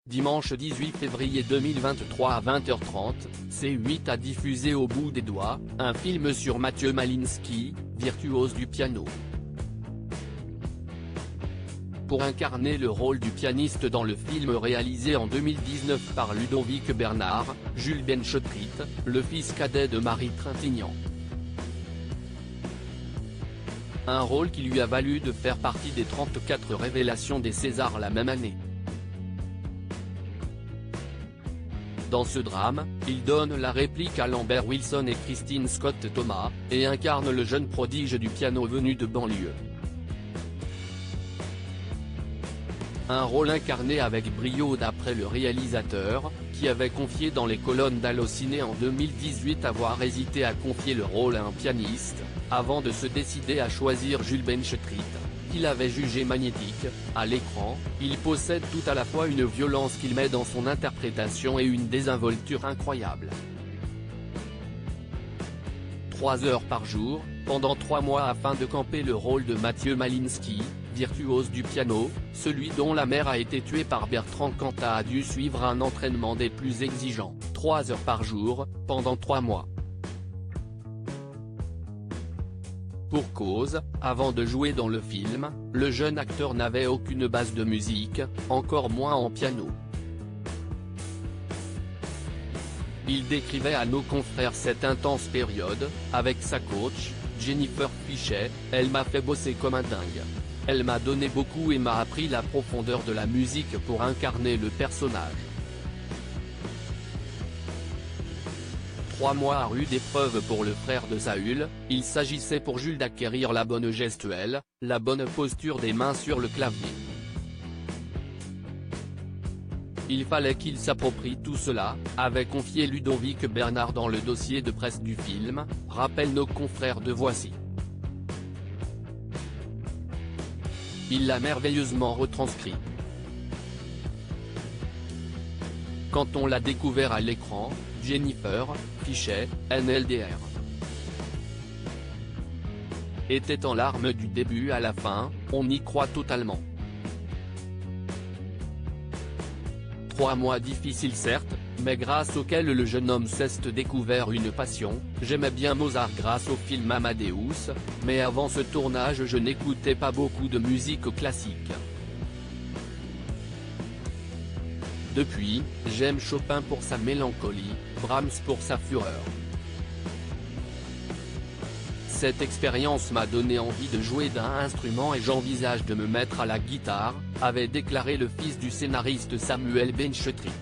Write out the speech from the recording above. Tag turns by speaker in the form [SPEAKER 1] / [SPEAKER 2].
[SPEAKER 1] Dimanche 18 février 2023 à 20h30, C8 a diffusé Au bout des doigts, un film sur Mathieu Maliński, virtuose du piano. Pour incarner le rôle du pianiste dans le film réalisé en 2019 par Ludovic Bernard, Jules Benchetritt, le fils cadet de Marie Trintignant. Un rôle qui lui a valu de faire partie des 34 révélations des Césars la même année. Dans ce drame, il donne la réplique à Lambert Wilson et Christine Scott Thomas, et incarne le jeune prodige du piano venu de banlieue. Un rôle incarné avec brio d'après le réalisateur, qui avait confié dans les colonnes d'Allociné en 2018 avoir hésité à confier le rôle à un pianiste, avant de se décider à choisir Jules Benchetritt, qu'il avait jugé magnétique. À l'écran, il possède tout à la fois une violence qu'il met dans son interprétation et une désinvolture incroyable. 3 heures par jour, pendant 3 mois afin de camper le rôle de Mathieu Maliński, virtuose du piano, celui dont la mère a été tuée par Bertrand Cantat a dû suivre un entraînement des plus exigeants, 3 heures par jour, pendant 3 mois. Pour cause, avant de jouer dans le film, le jeune acteur n'avait aucune base de musique, encore moins en piano. Il décrivait à nos confrères cette intense période, avec sa coach, Jennifer Fichet. Elle m'a fait bosser comme un dingue. Elle m'a donné beaucoup et m'a appris la profondeur de la musique pour incarner le personnage. 3 mois à rude épreuve pour le frère de Saül, il s'agissait pour Jules d'acquérir la bonne gestuelle, la bonne posture des mains sur le clavier. Il fallait qu'il s'approprie tout cela, avait confié Ludovic Bernard dans le dossier de presse du film, rappellent nos confrères de Voici. Il l'a merveilleusement retranscrit. Quand on l'a découvert à l'écran, Jennifer Fichet, NLDR, était en larmes du début à la fin, on y croit totalement. 3 mois difficiles certes, mais grâce auxquels le jeune homme s'est découvert une passion. J'aimais bien Mozart grâce au film Amadeus, mais avant ce tournage je n'écoutais pas beaucoup de musique classique. Depuis, j'aime Chopin pour sa mélancolie, Brahms pour sa fureur. Cette expérience m'a donné envie de jouer d'un instrument et j'envisage de me mettre à la guitare, avait déclaré le fils du scénariste Samuel Benchetritt.